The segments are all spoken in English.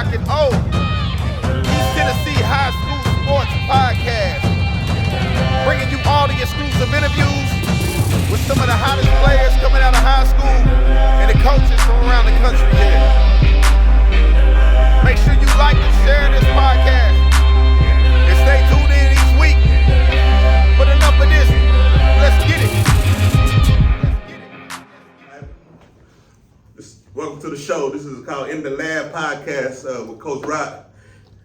rocking East Tennessee High School Sports Podcast, bringing you all the exclusive interviews with some of the hottest players coming out of high school and the coaches from around the country here. Make sure you like and share this podcast and stay tuned in each week. But enough of this, let's get it. Welcome to the show. This is called In the Lab Podcast with Coach Rock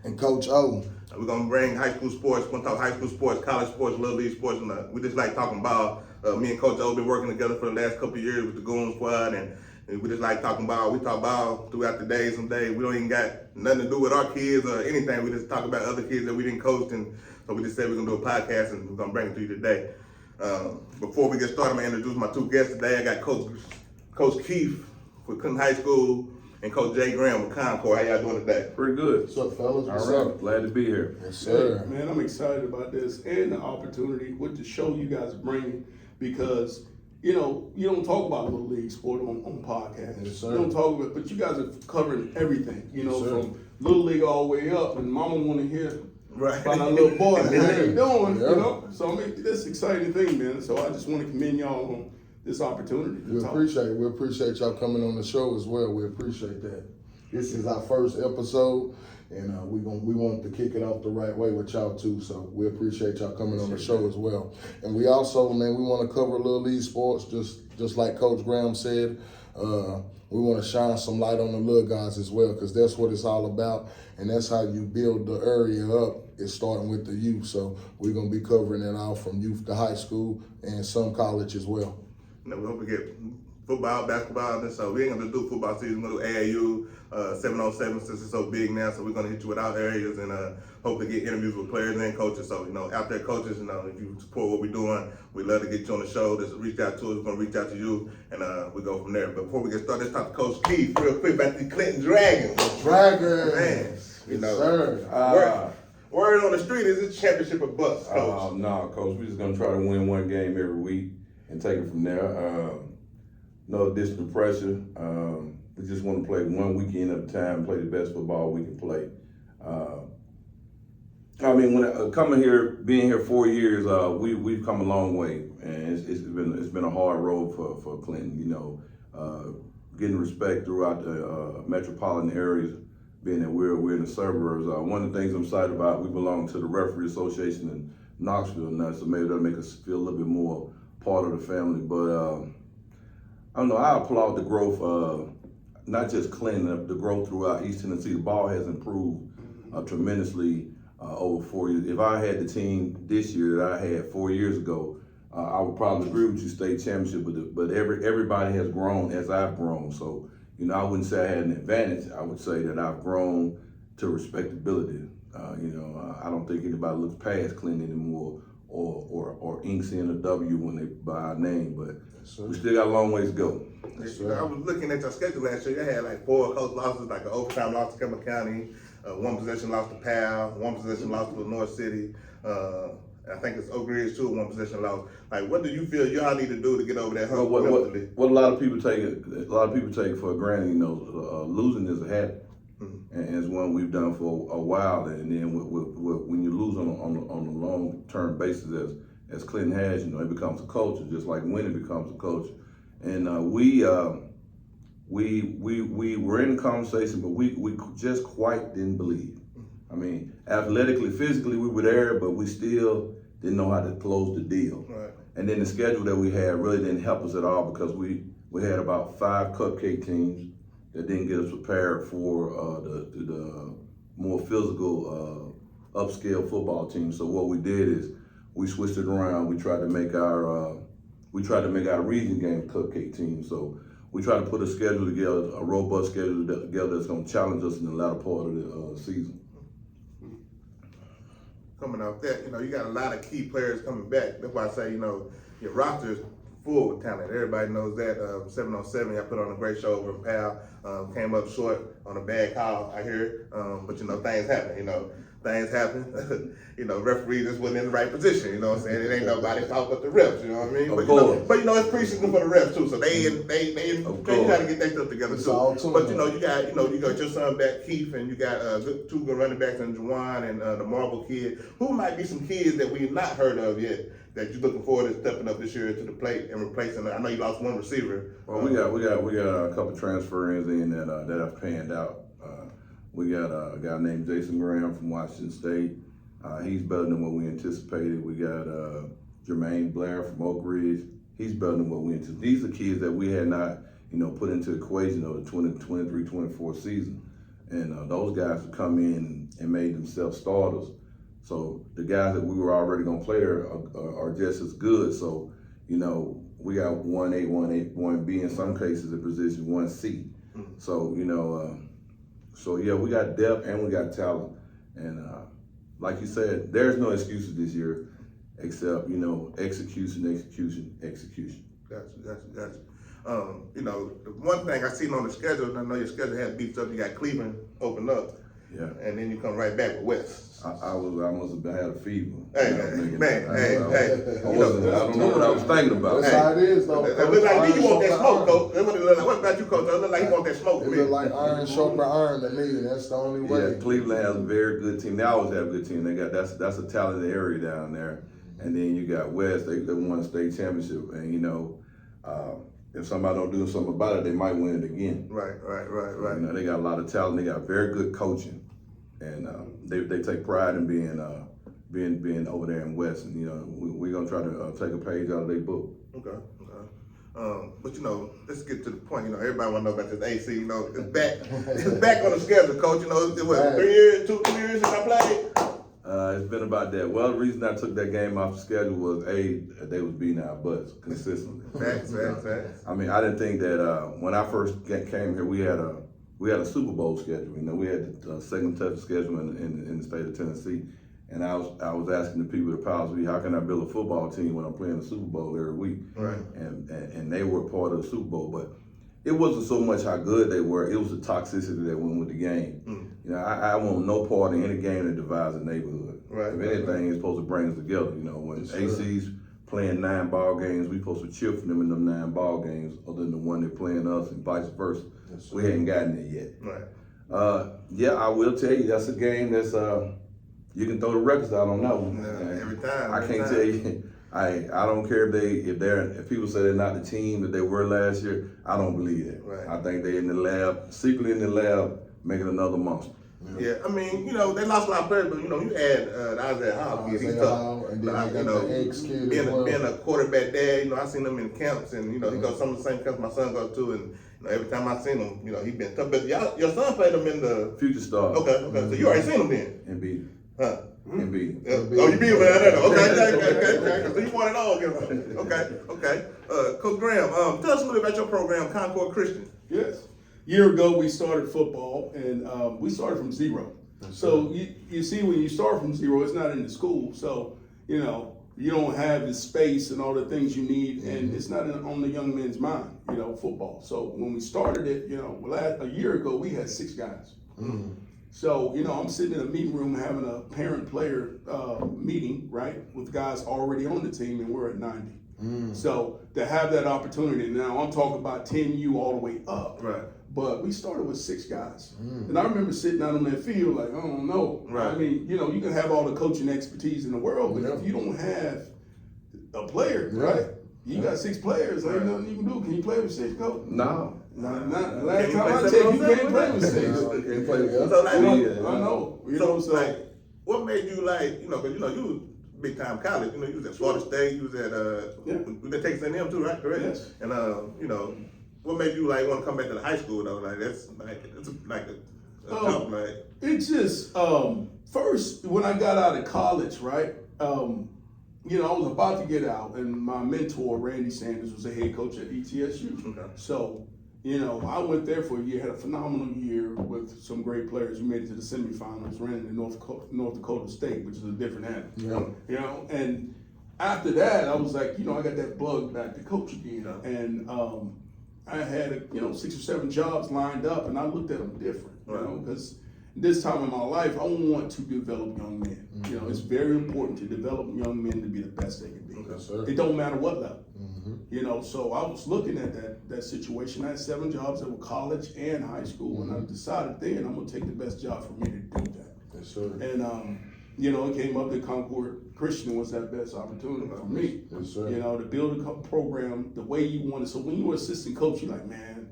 and Coach O. We're going to bring high school sports. We're going to talk high school sports, college sports, little league sports. And, we just like talking about, me and Coach O been working together for the last couple of years with the Goon Squad. And we just like talking about, we talk about throughout the day. Some days we don't even got nothing to do with our kids or anything. We just talk about other kids that we didn't coach. And so we just said we're going to do a podcast and we're going to bring it to you today. Before we get started, I'm going to introduce my two guests today. I got Coach Keith with Clinton High School, and Coach Jay Graham with Concord. How y'all doing today? Pretty good. What's up, fellas? All right. Glad to be here. Yes, sir. Yeah, man, I'm excited about this and the opportunity with the show you guys are bringing because, you know, you don't talk about little league sport on podcasts. Yes, sir. You don't talk about it, but you guys are covering everything, you know, Yes, from little league all the way up, and mama want to hear Right. about our little boy. How they doing, Yeah. you know? So, I mean, that's an exciting thing, man. So I just want to commend y'all on this opportunity. We appreciate it. We appreciate y'all coming on the show as well. We appreciate that. This is our first episode, and we want to kick it off the right way with y'all too. So we appreciate y'all coming on the show as well. And we also, man, we want to cover little league sports, just like Coach Graham said. We want to shine some light on the little guys as well, because that's what it's all about, and that's how you build the area up. It's starting with the youth. So we're gonna be covering it all from youth to high school and some college as well. You know, we hope to get football, basketball, and so we ain't gonna do football season. We're gonna do AAU 7-on-7 since it's so big now. So we're gonna hit you with our areas and hope to get interviews with players and coaches. So, you know, out there coaches, you know, if you support what we're doing, we'd love to get you on the show. Just reach out to us. We're gonna reach out to you, and we go from there. But before we get started, let's talk to Coach Keith real quick about the Clinton Dragons. Dragons, man, you know, sir. Word on the street is it's championship or bust, Coach. No, Coach. We're just going to try to win one game every week and take it from there. No additional pressure. We just want to play one weekend at a time, play the best football we can play. I mean, when coming here, being here 4 years, we've come a long way, and it's been a hard road for Clinton. You know, getting respect throughout the metropolitan areas. Being that we're in the suburbs, one of the things I'm excited about, we belong to the Referee Association in Knoxville now, so maybe that'll make us feel a little bit more part of the family. But I don't know, I applaud the growth, not just Clinton, the growth throughout East Tennessee. The ball has improved tremendously over 4 years. If I had the team this year that I had 4 years ago, I would probably agree with you, state championship, but everybody has grown as I've grown. So, you know, I wouldn't say I had an advantage. I would say that I've grown to respectability. You know, I don't think anybody looks past Clinton anymore or inks in a W when they buy our name, but we still got a long ways to go. I was looking at your schedule last year. You had like 4 close losses, like an overtime loss to Campbell County, 1 possession loss to Powell, 1 possession loss to North City. I think it's Oak Ridge too, 1 possession loss. Like, what do you feel y'all need to do to get over that hump? What a lot of people take for granted, you know, losing is a habit, and it's one we've done for a while. And then when you lose on a long-term basis, as Clinton has, you know, it becomes a culture, just like winning becomes a culture. And we were in the conversation, but we just quite didn't believe. I mean, athletically, physically, we were there, but we still didn't know how to close the deal. Right. And then the schedule that we had really didn't help us at all, because we had about 5 cupcake teams that didn't get us prepared for the more physical upscale football team. So what we did is we switched it around. We tried to make our region game cupcake team. So we tried to put a schedule together, a robust schedule together that's going to challenge us in the latter part of the season. Coming off that, you know, you got a lot of key players coming back. That's why I say, you know, your roster is full with talent. Everybody knows that. 7-on-7, y'all put on a great show over in Powell. Came up short on a bad call, I hear. But, you know, things happen, you know. things happen. Referees just wasn't in the right position. You know what I'm saying? It ain't nobody's fault but the refs. You know what I mean? But it's preseason for the refs too. So they got to get their stuff together too. But you got your son back, Keith, and you got two good running backs in Juwan and the Marvel kid. Who might be some kids that we've not heard of yet that you're looking forward to stepping up this year to the plate and replacing? I know you lost one receiver. Well, we got a couple transfers in that have panned out. We got a guy named Jason Graham from Washington State. He's better than what we anticipated. We got Jermaine Blair from Oak Ridge. He's better than what we anticipated. These are kids that we had not, put into the equation of the 2023-24 season. And those guys have come in and made themselves starters. So the guys that we were already going to play there are just as good. So, we got 1A, 1B, in some cases at position 1C. So, we got depth and we got talent. And like you said, there's no excuses this year except, execution. Gotcha. The one thing I seen on the schedule, and I know your schedule had beefed up, you got Cleveland open up. Yeah. And then you come right back with West. I must have had a fever. Hey. I don't know what I was thinking about. That's how it is, though. It look like you want that smoke, Coach. What about you, Coach? It look like you want that smoke. It look like iron sharp by iron to me. That's the only way. Yeah, Cleveland has a very good team. They always have a good team. They got that's a talented area down there. And then you got West. They won a state championship, and if somebody don't do something about it, they might win it again. Right. They got a lot of talent. They got very good coaching, and they take pride in being over there in West. And we're gonna try to take a page out of their book. Okay. But let's get to the point. Everybody want to know about this AC. It's back on the schedule, Coach. It was 2 years since I played. It's been about that. Well, the reason I took that game off the schedule was they was beating our butts consistently. Facts. I mean, I didn't think that when I first came here, we had a Super Bowl schedule. We had the second toughest schedule in the state of Tennessee, and I was asking the people at the powers be, how can I build a football team when I'm playing the Super Bowl every week? Right. And they were part of the Super Bowl, but it wasn't so much how good they were; it was the toxicity that went with the game. I want no part in any game that divides a neighborhood. Right. If anything, it's supposed to bring us together. When AC's playing 9 ball games, we supposed to cheer for them in them 9 ball games, other than the one they're playing us, and vice versa. Yes, we hadn't gotten it yet. Right. I will tell you that's a game that's you can throw the records out on that one. Every time. I can't tell you. I don't care if people say they're not the team that they were last year. I don't believe that. Right. I think they're in the lab, secretly in the lab, making another monster. Yeah, I mean, they lost a lot of players, but you had Isaiah Howell. He's tough. And then they got the ex-kid as well. Being a quarterback dad, I seen him in camps, and he goes some of the same camps my son goes to, and every time I seen him, he been tough. But your son played him in the Future Star. Okay. So you already seen him then? And beat him. Huh? And beat him. Oh, you beat him? Okay. So you won it all. Okay. Coach Graham, tell us a little about your program, Concord Christian. Yes. Year ago, we started football, and we started from zero. So you see, when you start from zero, it's not in the school. So, you don't have the space and all the things you need, and it's not on the young man's mind, football. So when we started it, a year ago, we had 6 guys. So, I'm sitting in a meeting room having a parent-player meeting, right, with guys already on the team, and we're at 90. So to have that opportunity, now I'm talking about 10U all the way up. Right. But we started with 6 guys. And I remember sitting out on that field like, I don't know. Right. I mean, you can have all the coaching expertise in the world, but if you don't have a player, right? You got 6 players, ain't nothing you can do. Can you play with 6, coach? No. Not last time I checked, you can't play with 6. I know. So what made you because you was big time college. You was at Florida State. You was at we've been taking them too, right? Correct. Yes. And what made you want to come back to the high school though? It's it's just first when I got out of college, right? I was about to get out, and my mentor Randy Sanders was the head coach at ETSU. Okay. So I went there for a year, had a phenomenal year with some great players. We made it to the semifinals, ran into North Dakota State, which is a different animal. And after that, I was like, I got that bug back to coach again, and I had 6 or 7 jobs lined up, and I looked at them different, because this time in my life, I want to develop young men. You know, it's very important to develop young men to be the best they can be. Yes, sir. It don't matter what level. You know, so I was looking at that situation. I had 7 jobs that were college and high school, and I decided then I'm gonna take the best job for me to do that. Yes, sir. And you know, it came up that Concord Christian was that best opportunity for me. Yes, sir. You know, to build a program the way you want it. So when you're an assistant coach, you're like, man,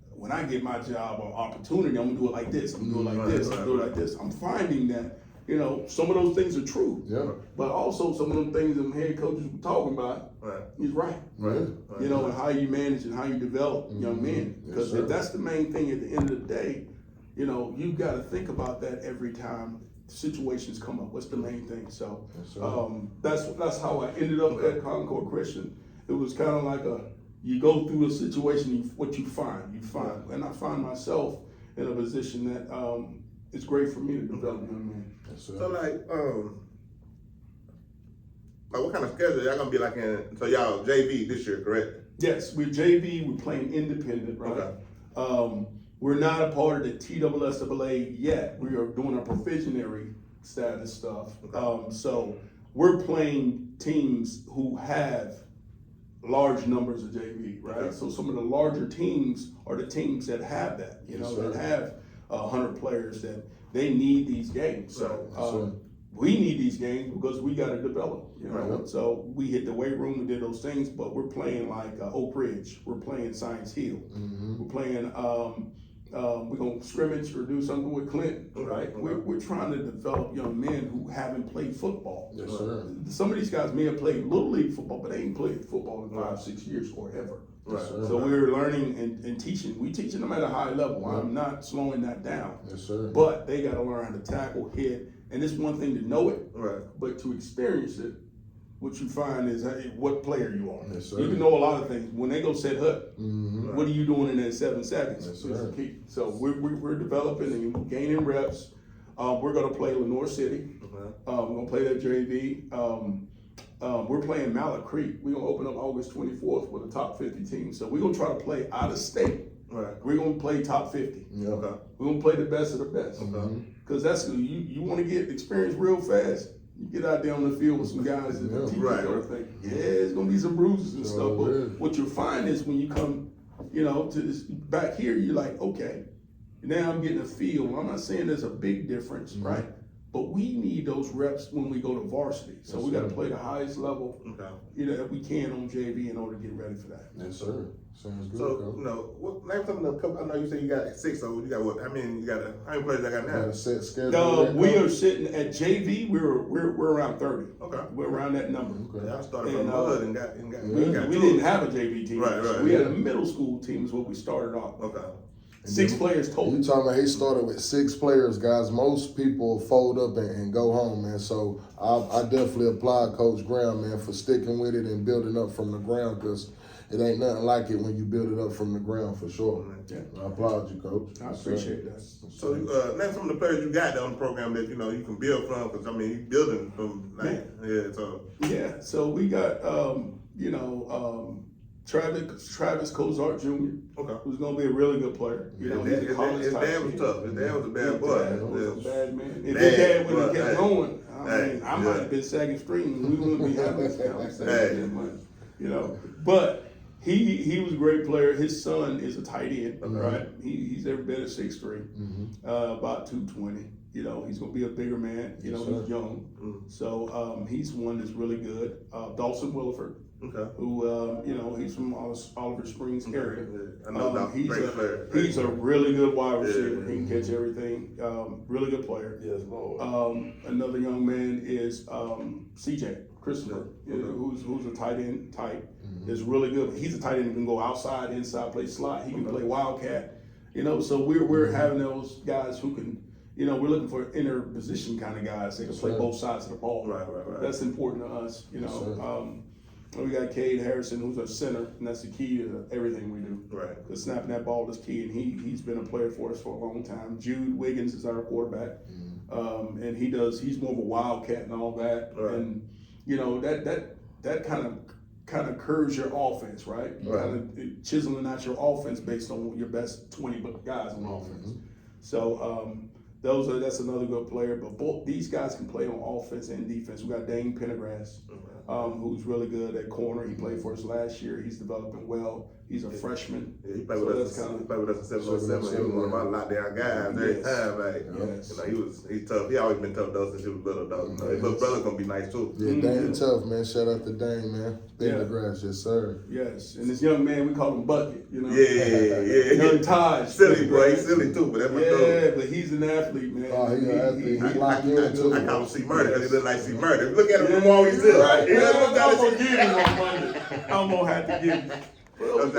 when I get my job or opportunity, I'm gonna do it like this. I'm gonna do it like this. I'm gonna do it like this. I'm finding that, you know, some of those things are true. Yeah. But also some of them things them head coaches were talking about, he's right. Right. You know, and how you manage and how you develop young men. Yes, Because sir. if that's the main thing at the end of the day, you know, you've got to think about that every time situations come up. What's the main thing? So Yes, sir. that's how I ended up at Concord Christian. It was kind of like you go through a situation, what you find, and I find myself in a position that it's great for me to develop young men. Yes, sir. So like what kind of schedule y'all gonna be like in? So y'all JV this year, correct? Yes, we're JV. We're playing independent, right? Okay. We're not a part of the TSSAA yet. We are doing our provisionary status stuff. Okay. So we're playing teams who have large numbers of JV, right? Okay. So some of the larger teams are the teams that have that, you know, Yes, sir. that have 100 players that they need these games. So Yes, sir. we need these games because we got to develop, you know. Right. So we hit the weight room, we did those things, but we're playing like Oak Ridge, we're playing Science Hill, we're playing. We're gonna scrimmage or do something with Clinton, right? Okay. We're trying to develop young men who haven't played football. Yes, sir. Some of these guys may have played little league football, but they ain't played football in 5-6 years or ever. Yes, sir. So we're learning and teaching. We teaching them at a high level. I'm not slowing that down. Yes, sir. But they got to learn how to tackle, hit, and it's one thing to know it, Right. but to experience it, what you find is what player you are. Yes, sir. You can know a lot of things. When they go set hut, what are you doing in that 7 seconds? Yes, Is sir. the key. So we're developing and gaining reps. We're going to play Lenoir City. Okay. We're going to play that JV. We're playing Mallet Creek. We're going to open up August 24th with a top 50 team. So we're going to try to play out of state. Right. We're going to play top 50. Yeah. Okay. We're going to play the best of the best. Because that's you want to get experience real fast. You get out there on the field with some guys that Yeah. teach Right. you everything. Yeah, it's gonna be some bruises and stuff. But yeah. what you'll find is when you come, you know, to this back here, you're like, okay, now I'm getting a feel. I'm not saying there's a big difference, right? But we need those reps when we go to varsity. So Yes, we got to sir. play the highest level, Okay. you know, that we can on JV in order to get ready for that. Yes, sir. Sounds good, So Coach. you know, name some of the couple. I know you said you got 6. So you got what? How many? You got how many players I got Got now? a set schedule. We there, are sitting at JV. We're around 30. Okay. We're around that number. Okay. Y'all started And, from mud and got We, got we two. didn't have a JV team. Right, right, We had yeah. a middle school team is what we started off. Okay. 6 players total. You talking about he started with 6 players, guys. Most people fold up and go home, man. So I definitely applaud Coach Graham, man, for sticking with it and building up from the ground, because it ain't nothing like it when you build it up from the ground, for sure. Yeah. I applaud you, Coach. I Yes, sir. appreciate that. So name some of the players you got on the program that you know you can build from. Because I mean, you building from like So Yeah, so we got Travis Cozart Jr., okay. who's gonna be a really good player. You know, he's a college His type dad was kid. tough. His dad was a bad His boy. dad was a bad man. If Bad, his dad would have but, kept hey, going, I mean, I might yeah. have been sagging strings. We wouldn't be having this conversation Hey. that much, you know. But he was a great player. His son is a tight end, right? He's every bit of 6'3", about 220. You know, he's gonna be a bigger man. You know, Yes, sir. he's young, so he's one that's really good. Dawson Williford, Okay. who you know, he's from Oliver Springs area. I know that He's great player. He's a really good wide receiver. Yeah. He can catch everything. Really good player. Yes, Lord. Another young man is CJ Christopher, you know, who's a tight end type. Is really good. He's a tight end who can go outside, inside, play slot. He can play wildcat. You know, so we're having those guys who can. You know, we're looking for inner position kind of guys. They can play Sure. both sides of the ball. Right. That's important to us. You know, we got Cade Harrison, who's our center, and that's the key to everything we do. Right. Because snapping that ball is key, and he's been a player for us for a long time. Jude Wiggins is our quarterback, and he's more of a wildcat and all that. Right. And you know that kind of curves your offense, right? Right. Kind of chiseling out your offense based on your best 20 guys on offense. So That's another good player. But both these guys can play on offense and defense. We got Dane Pendergrass, who's really good at corner. He played for us last year. He's developing well. He's a freshman. Yeah, he played with us. He played with us in 707. He was one of my lockdown guys every time. Like, you know, he's tough. He always been tough though since he was little though. You know, his little brother's gonna be nice too. Yeah, Dane tough, man. Shout out to Dane, man. Pendergrass, yes sir. Yes, and this young man, we call him Bucket. You know. Yeah. Young Taj. Silly boy, he's silly too, but that's my dog. Yeah, but he's an athlete, man. Oh, he's an athlete. He locked in too. I call him C Murder because he look like C Murder. Look at him from all he's in. Right. He I'm look gonna like give you on Monday. I'm gonna have to give you. Well, we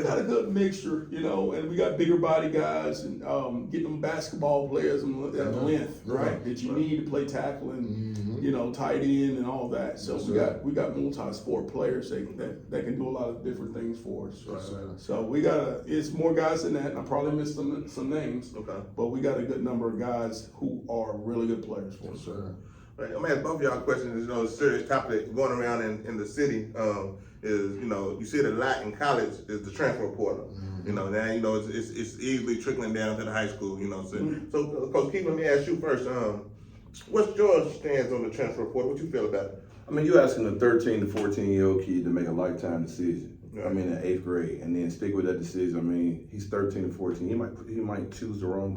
got a good mixture, you know, and we got bigger body guys and getting them basketball players at the length, right? That you need to play tackle and you know, tight end and all that. So we got multi-sport players that can do a lot of different things for us. So we it's more guys than that, and I probably missed some names. Okay. But we got a good number of guys who are really good players for us. Right. I'm gonna ask both of y'all questions. You know, a serious topic going around in the city is, you know, you see it a lot in college is the transfer portal. You know, now you know it's easily trickling down to the high school. You know, so Coach Keith, let me ask you first. What's your stance on the transfer portal? What you feel about it? I mean, you asking a 13 to 14-year-old kid to make a lifetime decision. I mean, in 8th grade, and then stick with that decision. I mean, he's 13 to 14. He might choose the wrong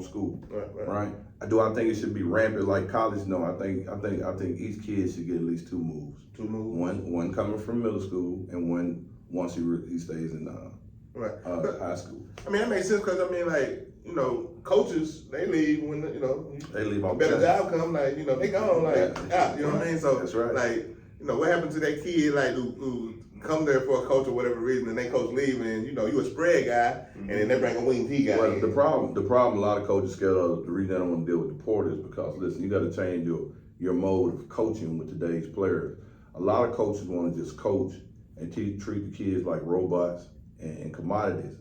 school, right? Do I think it should be rampant like college? No, I think each kid should get at least 2 moves. 2 moves. One coming from middle school, and one once he stays in high school. I mean, that makes sense because I mean, like, you know, coaches they leave when you know they leave off better job come, like, you know, they gone out. You know what I mean? So that's right. Like, you know, what happened to that kid like who come there for a coach or whatever reason, and they coach leave, and you know you a spread guy, and then they bring a wing T guy. Well, in. the problem a lot of coaches scared of, the reason they don't want to deal with the portal is because, listen, you got to change your mode of coaching with today's players. A lot of coaches want to just coach and treat the kids like robots and commodities.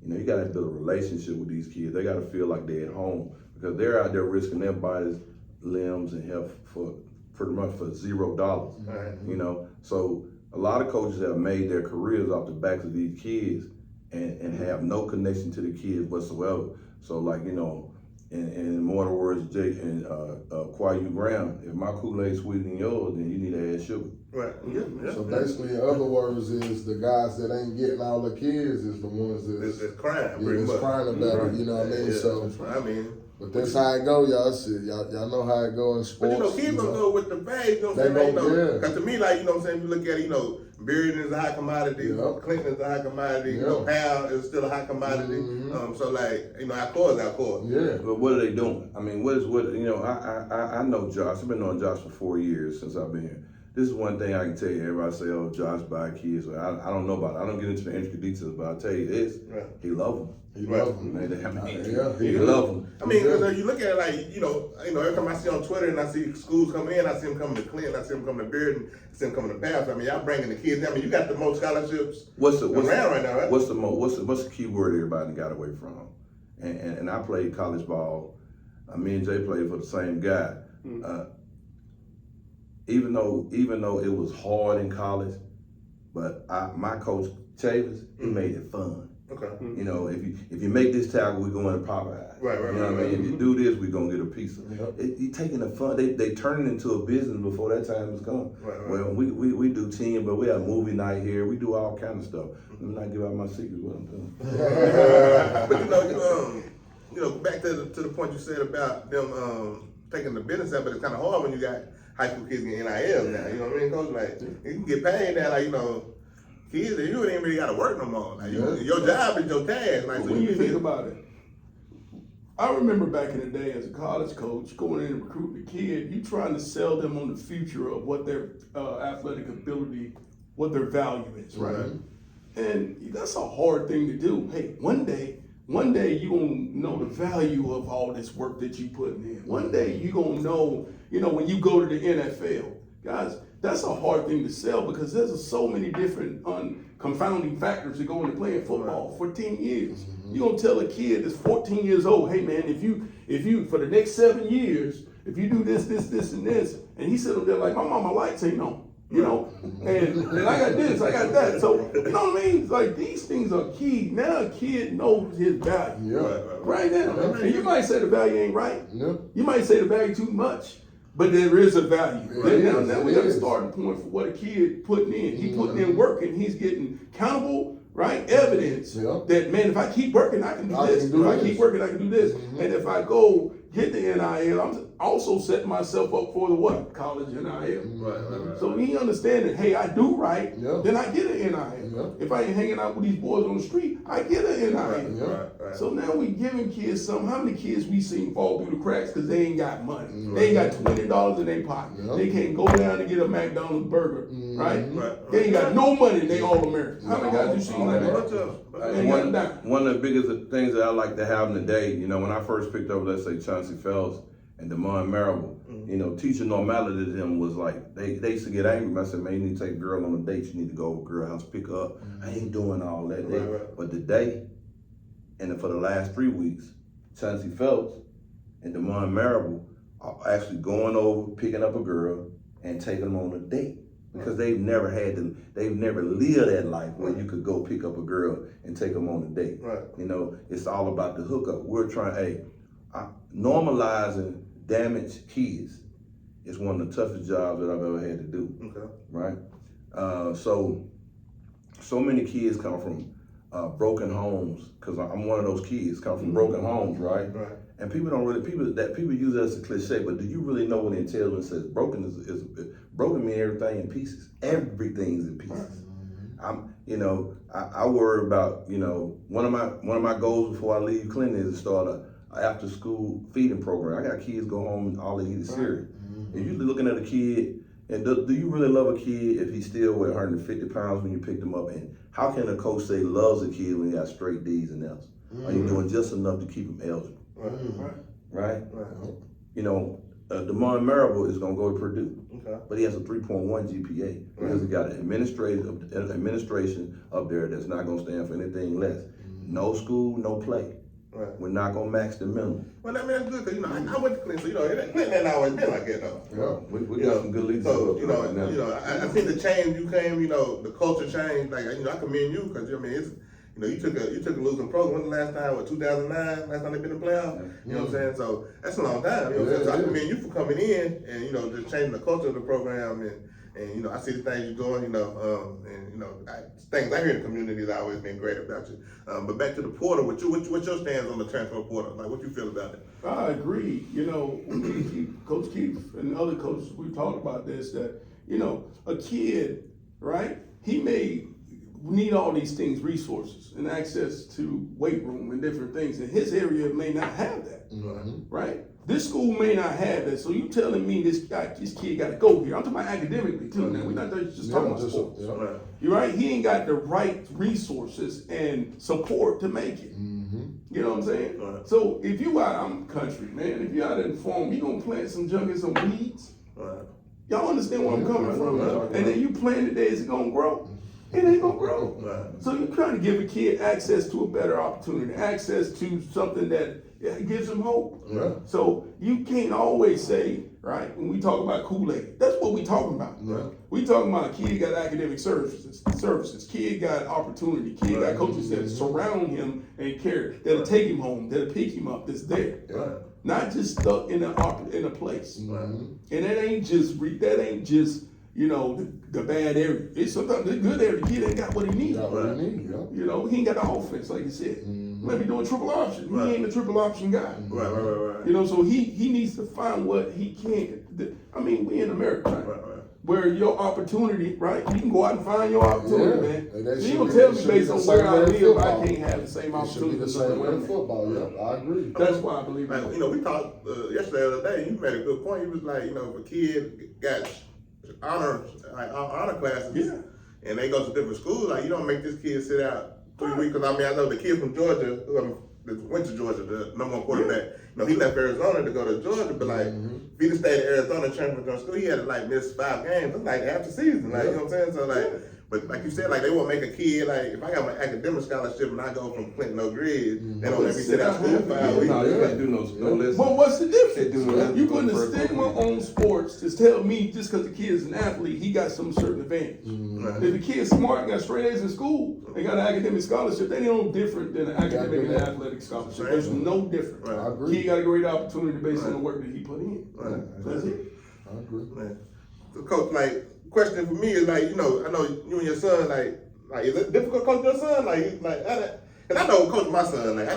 You know, you got to build a relationship with these kids. They got to feel like they're at home because they're out there risking their bodies, limbs, and health for pretty much for $0. You know, so a lot of coaches have made their careers off the backs of these kids and have no connection to the kids whatsoever. So, like, you know, in more other words, Jake and Kwayu Graham, if my Kool-Aid sweeter than yours, then you need to add sugar. Right. Yeah. So basically, in other words, is the guys that ain't getting all the kids is the ones that's crying. Pretty much. Crying about it. You know what I mean? So I mean. But that's how it go, y'all. See, y'all know how it go in sports. But you know, kids don't go with the bag. You know what I'm saying? Because to me, like, you know what I'm saying, if you look at it, you know, Bearden is a high commodity, Clinton is a high commodity, you know, Powell is still a high commodity. So like, you know, our core is our core. Yeah. But what are they doing? I mean, you know, I know Josh. I've been knowing Josh for 4 years since I've been here. This is one thing I can tell you. Everybody say, oh, Josh buy kids. I don't know about it. I don't get into the intricate details, but I'll tell you this. He love them. He love them. He love them. I mean, because you look at it like, you know, every time I see on Twitter and I see schools come in, I see them coming to Clinton, I see them coming to Bearden, I see them coming to Powell. I mean, y'all bringing the kids. I mean, you got the most scholarships around right now, right? What's the key word everybody got away from? And I played college ball. Me and Jay played for the same guy. Even though it was hard in college, but my coach Chavis, he made it fun. Okay. You know, if you make this tackle, we're going to Popeye. Right. You know what I mean? If you do this, we're gonna get a piece of it. You taking the fun. They turn it into a business before that time has come. Right. Well, we do team, but we have movie night here. We do all kind of stuff. Let me not give out my secrets what I'm doing. But you know, back to the point you said about them taking the business out, but it's kind of hard when you got high school kids getting NIL now. You know what I mean, Coach? Like, you can get paid now, like, you know, kids, you ain't really got to work no more. Like, your job is your task. Like, so when you think about it, I remember back in the day as a college coach going in and recruiting a kid, you trying to sell them on the future of what their athletic ability, what their value is, right? And that's a hard thing to do. Hey, one day you gonna know the value of all this work that you putting in. One day you gonna know, you know, when you go to the NFL, guys, that's a hard thing to sell because there's so many different confounding factors that go into playing football for 10 years. You gonna tell a kid that's 14 years old, hey man, if you for the next 7 years, if you do this, and this, and he sitting there like, my mama lights ain't on. You know, and I got this, I got that. So, you know what I mean? It's like these things are key. Now a kid knows his value. Yeah. Right now. And you might say the value ain't right. Yeah. You might say the value too much. But there is a value. Now we got a starting point for what a kid putting in. He putting in work and he's getting accountable, right? Evidence that, man, if I keep working, I can do this. If I keep working, I can do this. And if I go get the NIL, I'm also setting myself up for the what? College NIL. Right. So he understand that, hey, I do right, Yeah. then I get an NIL. If I ain't hanging out with these boys on the street, I get an NIL. Right. So now we giving kids something. How many kids we seen fall through the cracks because they ain't got money? They ain't got $20 in their pocket. They can't go down and get a McDonald's burger, right? They ain't got no money and they all Americans. How many guys you seen like that? One of the biggest things that I like to have today, you know, when I first picked up, let's say, Chauncey Phelps and Damon Marable, you know, teaching normality to them was like, they used to get angry. I said, man, you need to take a girl on a date. You need to go over to a girl house, pick her up. I ain't doing all that. But today, and for the last 3 weeks, Chauncey Phelps and Damon Marable are actually going over, picking up a girl and taking them on a date. Because they've never lived that life where you could go pick up a girl and take them on a date. You know, it's all about the hookup. We're trying, normalizing damaged kids is one of the toughest jobs that I've ever had to do. Right? So many kids come from broken homes, because I'm one of those kids, come from broken homes, right? And people don't really, people use it as a cliche, but do you really know what it entails when it says broken is broken means everything in pieces. Everything's in pieces. I worry about, you know, one of my goals before I leave Clinton is to start a after school feeding program. I got kids go home and all they eat is cereal. If you're looking at a kid, and do you really love a kid if he's still weighs 150 pounds when you picked him up? And how can a coach say loves a kid when he got straight D's and F's? Are you doing just enough to keep him eligible? Right? You know, Damon Marable is going to go to Purdue, but he has a 3.1 GPA because he got an administration up there that's not going to stand for anything less. No school, no play. We're not going to max the minimum. Well, I mean, that's good, because, you know, I went to Clinton, so, you know, Clinton ain't always been like that, though. We got some good leaders. So, you know, I think the change you came, you know, the culture changed. Like, you know, I commend you, because, I mean, it's, you know, you took a losing program. When the last time? 2009? Last time they been in the playoffs? You know what I'm saying? So that's a long time. You know what I'm saying? So I commend you for coming in and, you know, just changing the culture of the program. And you know, I see the things you're doing, you know, and, you know, things I hear in the community has always been great about you. But back to the portal, what's your stance on the transfer portal? Like, what you feel about it? I agree. You know, Coach Keith and other coaches, we talked about this, that, you know, a kid, right, he may need all these things, resources and access to weight room and different things. And his area may not have that, right? This school may not have that. So you telling me this kid got to go here. I'm talking about academically too now. We're not just talking about sports. You're right. He ain't got the right resources and support to make it. You know what I'm saying? So if you out, I'm country, man. If you out in the farm, you gonna plant some junk and some weeds. Y'all understand where I'm coming from? And then you plant it there, is it gonna grow? It ain't gonna grow. So you're trying to give a kid access to a better opportunity, access to something that gives him hope. So you can't always say, right, when we talk about Kool-Aid, that's what we talking about. We talking about a kid got academic services, kid got opportunity, kid got coaches that surround him and care, that'll take him home, that'll pick him up, that's there. Not just stuck in a place. And that ain't just you know, the bad area. It's sometimes the good area. The kid ain't got what he needs. You know, he ain't got the offense, like you said. Maybe doing triple option. He ain't a triple option guy. You know, so he needs to find what he can. I mean, we in America, where your opportunity, right? You can go out and find your opportunity, man. So you gonna tell me based on where I live, I can't have the same opportunity. The same way in football. I agree. That's why I believe in it. You know, we talked yesterday, the other day. You made a good point. You was like, you know, if a kid got honor classes, and they go to different schools, like, you don't make this kid sit out 3 weeks. Because I mean, I know the kid from Georgia who went to Georgia, the number one quarterback. You know, he left Arizona to go to Georgia, but like, if he just stayed in Arizona, transferred to school, he had to like miss 5 games. It's like half the season, like, you know what I'm saying? So like, But like you said, like they won't make a kid like if I got an academic scholarship and I go from Clinton to Grizz, they don't let me sit out school 5 weeks. No, you can't do no lessons. But what's the They do difference? no lessons You for putting the a first stigma couple on sports to tell me just because the kid is an athlete, he got some certain advantage. Right. If the kid's smart and got straight A's in school, they got an academic scholarship, they ain't no different than an academic and an athletic scholarship. There's no difference. Right. I agree. He got a great opportunity based on the work that he put in. Right. That's it. I agree. Man. So coach, like question for me is like, I know you and your son, like is it difficult coaching your son? Cause I know coach my son, like I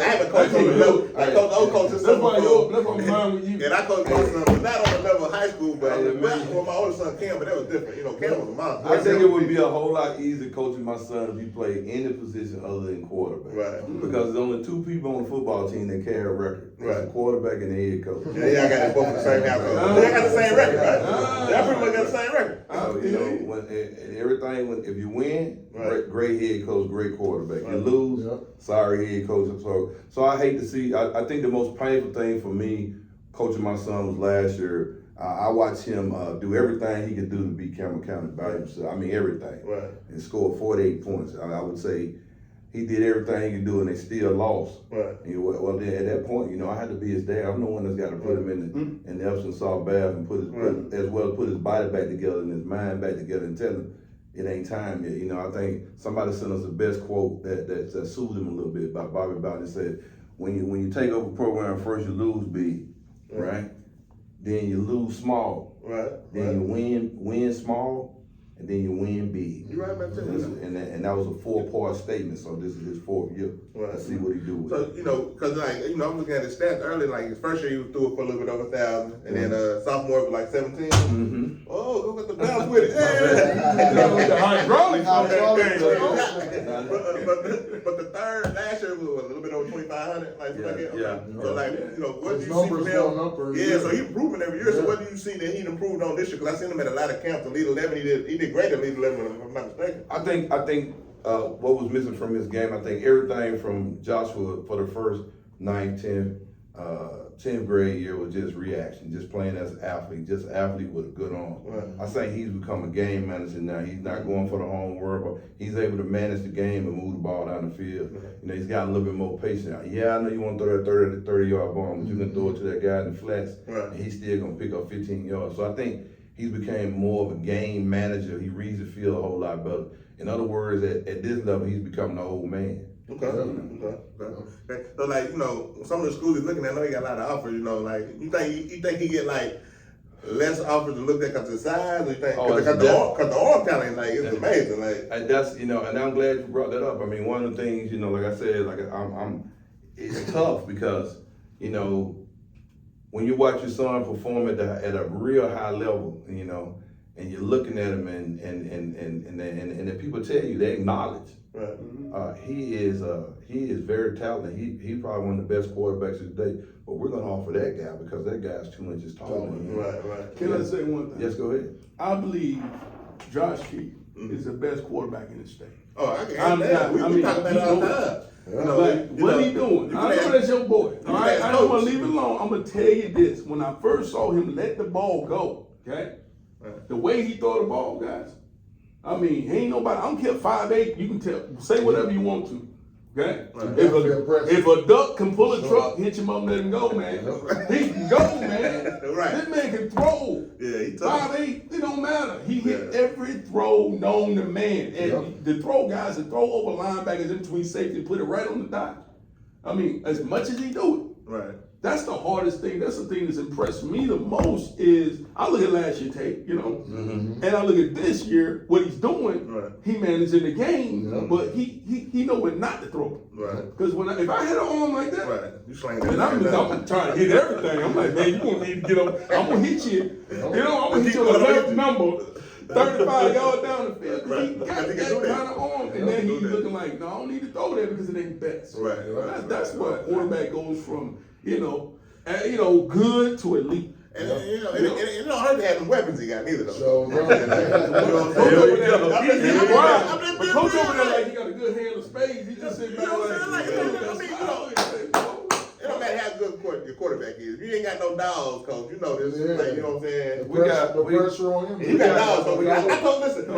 haven't coached on the level, like coach old coach his son before. That's why I'm fine with you. And I coached my son, but not on the level of high school, but Hey, man. well, my older son Cam, but that was different. Cam was a monster. I think it would be a whole lot easier coaching my son if he played any position other than quarterback. Right. Because there's only 2 people on the football team that carry a record. It's Right. the quarterback and the head coach. Yeah, I got them both in the same house. They got the same record, right? Y'all pretty much got the same record. So, everything, if you win, Right. great head coach, great quarterback. You Right. lose, Yep. sorry head coach. So I hate to see, I think the most painful thing for me coaching my son was last year. I watched him do everything he could do to beat Cameron County by himself. I mean, everything. Right. And score 48 points. I would say he did everything he could do and they still lost. Right. And well, then at that point, I had to be his dad. I'm the one that's got to put him in the Epsom salt bath and put his body back together and his mind back together and tell him it ain't time yet. I think somebody sent us the best quote that soothed him a little bit by Bobby Bowden. It said, when you take over a program, first you lose big, right? Then you lose small. Right. Then you win small, and then you win big. You right, man. Tell me that. And that was a 4-part statement. So this is his 4th year. Right. Let's see what he do with it. So, because I'm looking at the stats early, like his first year he was through it for a little bit over 1,000, and then sophomore was like 17. Mm-hmm. Oh, go with the bounce with it. With the hydraulics on that thing. But the third last year was a little bit over 2,500, like Yeah, that. yeah. So what do His you see from numbers going up him? every Yeah, year. so he's improving every year. So what do you see that he improved on this year? Because I seen him at a lot of camps. The lead 11, he did great at lead 11, if I'm not mistaken. I think what was missing from his game, I think everything from Joshua for the first 9th, 10th grade year was just reaction, just playing as an athlete, just athlete with a good arm. Right. I think he's become a game manager now. He's not going for the home work, but he's able to manage the game and move the ball down the field. He's got a little bit more patience. Yeah, I know you want to throw that 30-yard ball, but you can throw it to that guy in the flats, Right. and he's still going to pick up 15 yards. So I think he's became more of a game manager. He reads the field a whole lot better. In other words, at this level, he's becoming the old man. Okay. So some of the schools he's looking at, I know he got a lot of offers. You think he get like less offers to look at because of the size, or you think because the arm talent it's amazing. And that's and I'm glad you brought that up. I mean, one of the things like I said, it's tough because when you watch your son perform at a real high level, and you're looking at him and the people tell you, they acknowledge. Right. He is very talented. He's probably one of the best quarterbacks today. But we're gonna offer that guy because that guy's 2 inches taller than him. Right. Can I say one thing? Yes, go ahead. I believe Josh Key is the best quarterback in the state. Oh, I can I'm understand. not- I We mean, talk about he it all the knows. time. What he doing? I know that's your boy. All right, I don't want to leave it alone. I'm gonna tell you this: when I first saw him let the ball go, okay, the way he throw the ball, guys. I mean, he ain't nobody. I don't care 5'8". You can say whatever you want to. Okay? If a duck can pull a truck, hit him up, let him go, man. He can go, man. Right. This man can throw. Yeah, he tough. 5'8", it don't matter. He hit every throw known to man. And the throw guys that throw over linebackers in between safety and put it right on the dot. I mean, as much as he do it. Right. That's the hardest thing. That's the thing that's impressed me the most is I look at last year tape, and I look at this year, what he's doing. Right. He managing the game, but he know when not to throw. Right. Because if I hit an arm like that, Right. You slang that. and I'm trying to hit everything. I'm like, man, you gonna need to get up. I'm gonna hit you. I'm gonna hit you on the left number, 35 yards down the field. Because he got that kind of arm, and then he's looking like, no, I don't need to throw that because it ain't best. Right. That's what quarterback goes from. Good to elite. And it don't hurt to have them weapons he got neither though. So, Coach over there, but coach over there like he got a good hand of spades. He just sitting back It don't matter how good your quarterback is. If you ain't got no dogs, coach. You know this. Yeah. Like, you know what I'm saying? The pressure on him. You got dogs, so I told him, listen. We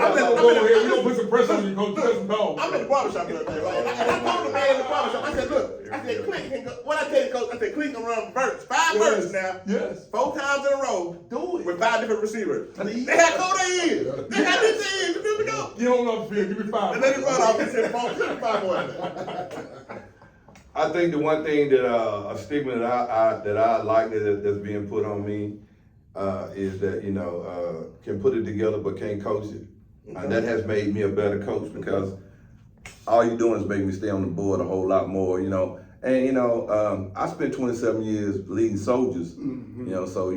don't put some pressure on you, coach. Put some dogs. I'm in the barbershop the other day, right? And I told the man in the barbershop, I said, look, I said, Clint can go. What I tell you, coach, I said, Clint can run verts, 5 verts now. Yes. 4 times in a row. Do it. With 5 different receivers. They had cold they is. They got this in. You good to go? You don't know the field. Give me 5. And then he run off and said, 5 more. I think the one thing that a stigma that I like that's being put on me is that can put it together but can't coach it, and that has made me a better coach because all you're doing is make me stay on the board a whole lot more, And I spent 27 years leading soldiers, So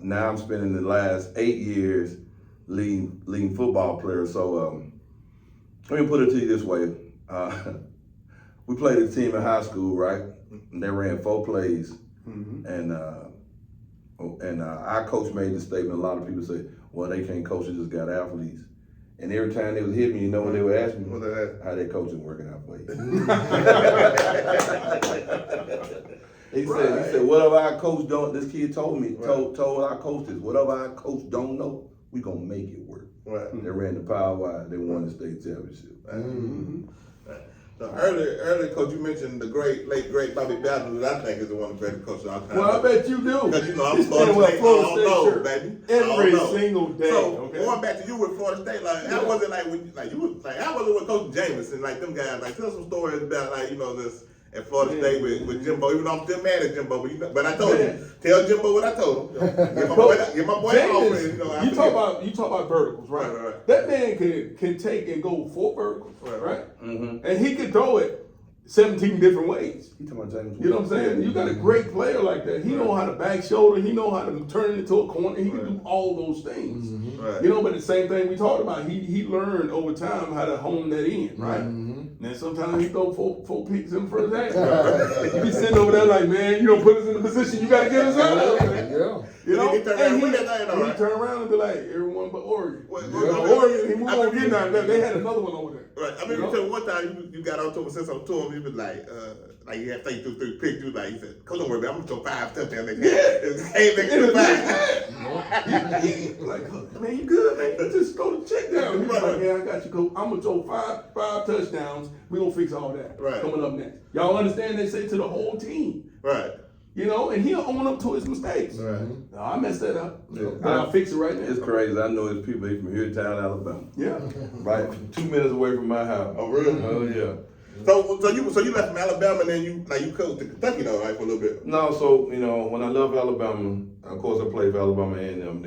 now I'm spending the last 8 years leading football players. So let me put it to you this way. We played a team in high school, right? And they ran 4 plays, and our coach made the statement. A lot of people say, "Well, they can't coach; they just got athletes." And every time they was hitting me, you know what they would ask me? How they coaching working out for you? He said, "Whatever our coach don't." This kid told me, told our coach this. Whatever our coach don't know, we gonna make it work. Right. They ran the power wide. They won the state championship. So earlier, coach, you mentioned the late great Bobby Bowden, that I think is one of the greatest coaches of all time. Well, I bet you do. Because I'm He's Florida wearing State. I Florida don't State know, shirt baby. every single day. So going back to you with Florida State, how was it how was it with Coach Jameson, them guys? Tell some stories about this at Florida State with Jimbo. Even though I'm still mad at Jimbo, but I told you, tell Jimbo what I told him. Get my boy James, off. you talk about verticals, right? Right. That man can take and go 4 verticals, right? Mm-hmm. And he can throw it 17 different ways. You talking about James? You know what I'm saying? You got a great player like that. He know how to back shoulder. He know how to turn it into a corner. He can do all those things. Right. But the same thing we talked about. He learned over time how to hone that in, right? And then sometimes he throw four picks in the first half. You be sitting over there like, man, you don't put us in the position you got to get us out of. He turn around and be like, everyone but Oregon. Oregon, we won't get none. They had another one over there. Right. I mean, tell me one time you got on to him and said something to him. He was like you had 3 picks. You he said, "Coach, don't worry about it. I'm gonna throw 5 touchdowns next game." Came back to 5. Like, man, you good, man? You just throw the check down. He's like, yeah, I got you, coach. I'm gonna throw 5 touchdowns. We gonna fix all that. Right. Coming up next. Y'all understand? They say to the whole team. Right. And he'll own up to his mistakes. Right. No, I messed that up. Yeah. I'll fix it right now. It's crazy. I know there's people from here, town, Alabama. Yeah. Right, 2 minutes away from my house. Oh, really? Oh yeah. So you left from Alabama and then you coached in Kentucky though, right, for a little bit. No, so when I left Alabama, of course I played for Alabama A&M.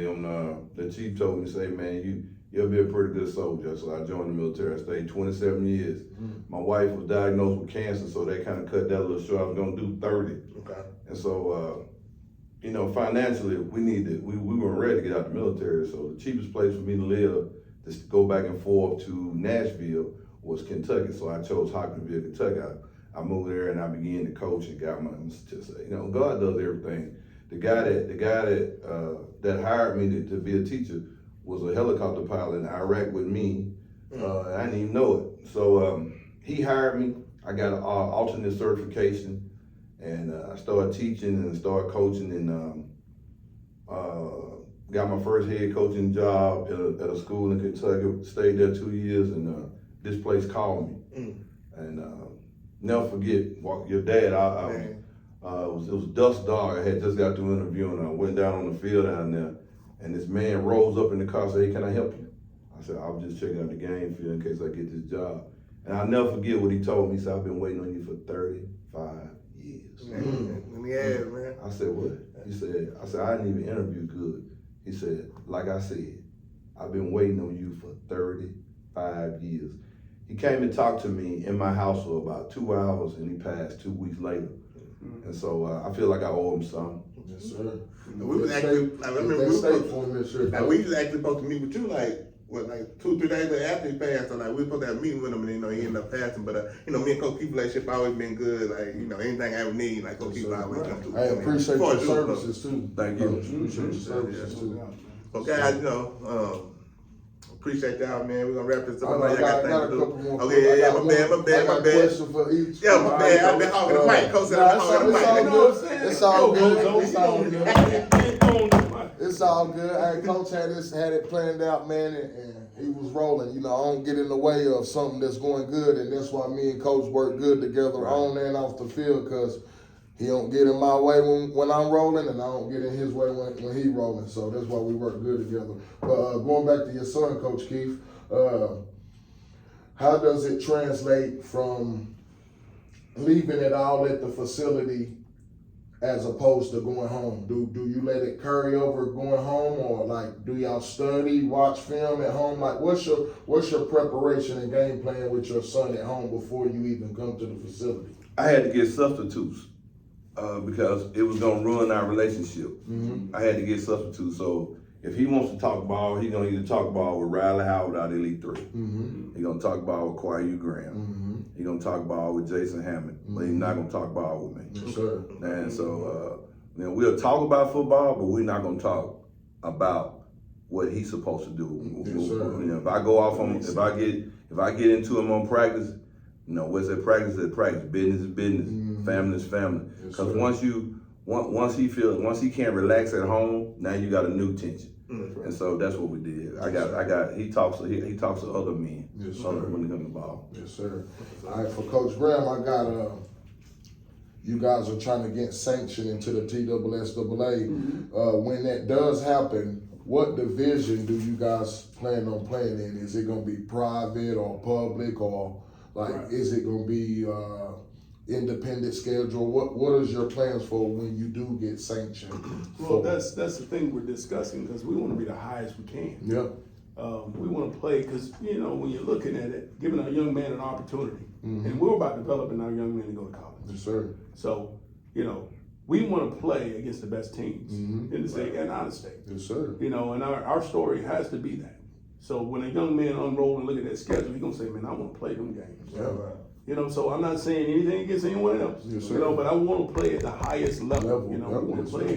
The chief told me, say, man, you'll be a pretty good soldier. So I joined the military. I stayed 27 years. My wife was diagnosed with cancer, so they kind of cut that a little short. I was gonna do 30. Okay. And so, financially, we weren't ready to get out the military. So the cheapest place for me to live, to go back and forth to Nashville, was Kentucky. So I chose Hopkinsville, Kentucky. I moved there and I began to coach and got my, God does everything. The guy that hired me to be a teacher was a helicopter pilot in Iraq with me. I didn't even know it. So he hired me. I got an alternate certification, and I started teaching and started coaching, and got my first head coaching job at a school in Kentucky. Stayed there 2 years, and this place called me. And never forget, your dad, it was dusk dark. I had just got through interviewing, and I went down on the field down there, and this man rose up in the car and said, "Hey, can I help you?" I said, "I was just checking out the game field in case I get this job." And I'll never forget what he told me. He said, "I've been waiting on you for 35 years. Let me ask, man. I said, "What?" He said, I didn't even interview good. He said, "Like I said, I've been waiting on you for 35 years. He came and talked to me in my house for about 2 hours, and he passed 2 weeks later. And so I feel like I owe him something. Yes, sir. We was actually, I remember we was actually supposed to meet with you 2 or 3 days after he passed. So we were supposed to have a meeting with him, and he ended up passing. But me and Coach Keith's relationship always been good. Anything I ever need, Coach Keith always come to. I appreciate your services too. Thank you. Appreciate your services too. So guys, Appreciate y'all, man. We're gonna wrap this up. I I know y'all got got a things to couple do. more. Okay, yeah, I got my bad, I got a question for each. Yeah, my bad. I've been hogging the mic. Coach said I'm hogging the mic. It's all good. It's all good. It's all good. It's all good. Hey, Coach had it planned out, man, and he was rolling. You know, I don't get in the way of something that's going good, and that's why me and Coach work good together on and off the field, because he don't get in my way when I'm rolling, and I don't get in his way when he rolling. So that's why we work good together. But going back to your son, Coach Keith, how does it translate from leaving it all at the facility as opposed to going home? Do you let it carry over going home, or like do y'all study, watch film at home? Like what's your preparation and game plan with your son at home before you even come to the facility? I had to get substitutes because it was gonna ruin our relationship. Mm-hmm. I had to get substitutes. So if he wants to talk ball, he's gonna either talk ball with Riley Howard out of Elite 3. Mm-hmm. He's gonna talk ball with Quayu Graham. Mm-hmm. He's gonna talk ball with Jason Hammond, but he's not gonna talk ball with me. Yes, sir. And so, we'll talk about football, but we're not gonna talk about what he's supposed to do. Yes, sir. You know, if I go off on, if I get into him on practice, you know, what's at practice is practice. Business is business. Family is family. Yes, Because sir. once he can't relax at home, now you got a new tension. Mm-hmm. And so that's what we did. He talks to other men. Yes, sir. When it comes to ball. Yes, sir. All right, for Coach Graham, I got you guys are trying to get sanctioned into the TSSAA. Mm-hmm. When that does happen, what division do you guys plan on playing in? Is it going to be private or public, or like is it going to be independent schedule? What is your plans for when you do get sanctioned? Well, that's the thing we're discussing, because we want to be the highest we can. Yeah. We want to play because, you know, when you're looking at it, giving our young man an opportunity, and we're about developing our young men to go to college. Yes, sir. So, you know, we want to play against the best teams in the state and out of state. Yes, sir. You know, and our story has to be that. So when a young man unroll and look at that schedule, he's going to say, man, I want to play them games. Yeah. You know, so I'm not saying anything against anyone else. Yes, sir. You know, but I want to play at the highest level. You know, we want Yes, to play,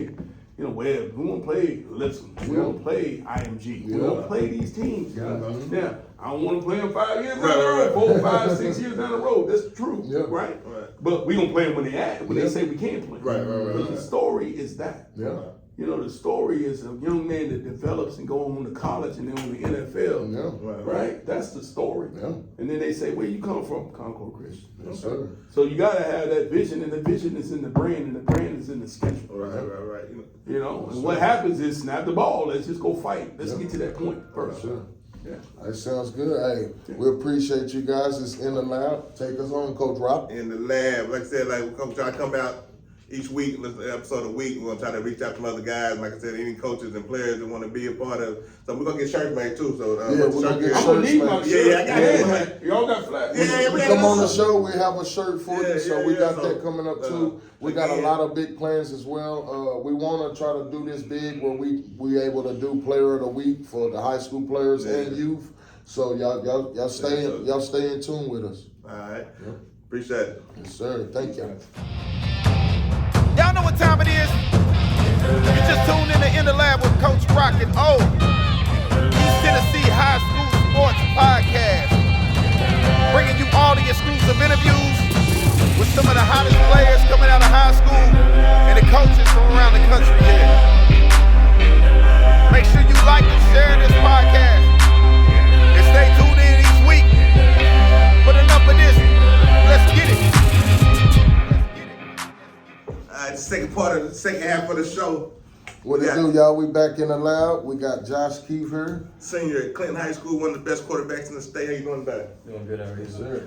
you know, Webb. We want to play Lipson. We want to play IMG. We want to play these teams, guys. Mm-hmm. Yeah, I don't want to play them 5 years down the road, 4, 5, 6 years down the road. That's true, right? But we gonna play them when they say we can't play. But the story is that. Yeah. You know, the story is a young man that develops and go on to college and then on the NFL. Yeah. Right? That's the story. Yeah. And then they say, where you come from? Concord Christian. Yes, sir. So you gotta have that vision, and the vision is in the brand, and the brand is in the schedule. Right. You know, and what happens is snap the ball. Let's just go fight. Let's get to that point first. Sure. Yeah. That sounds good. Hey, we appreciate you guys. It's in the lab. Take us home, Coach Rob. In the lab, like I said, like we're trying to come out each week, episode a week. We're gonna try to reach out to other guys. Like I said, any coaches and players that want to be a part of. So we're gonna get shirts made too. So Yeah, we're gonna get I'm gonna need my shirts shirt. Yeah, I got it. Y'all got flat. Yeah, We come on the show, we have a shirt for you, so we got so, that coming up too. We got a lot of big plans as well. We want to try to do this big where we able to do Player of the Week for the high school players and youth. So y'all stay in tune with us. All right. Appreciate it. Yes, sir. Thank you. Y'all know what time it is. You just tuned in the lab with Coach Rock and O. East Tennessee High School Sports Podcast. Bringing you all the exclusive interviews with some of the hottest players coming out of high school and the coaches from around the country here. Make sure you like and share this podcast. And stay tuned in each week. But enough of this. Let's get it. Second half of the show. What it do, y'all? We back in the lab. We got Josh Keefe here. Senior at Clinton High School, one of the best quarterbacks in the state. How you doing today? Doing good already. Yes, sir.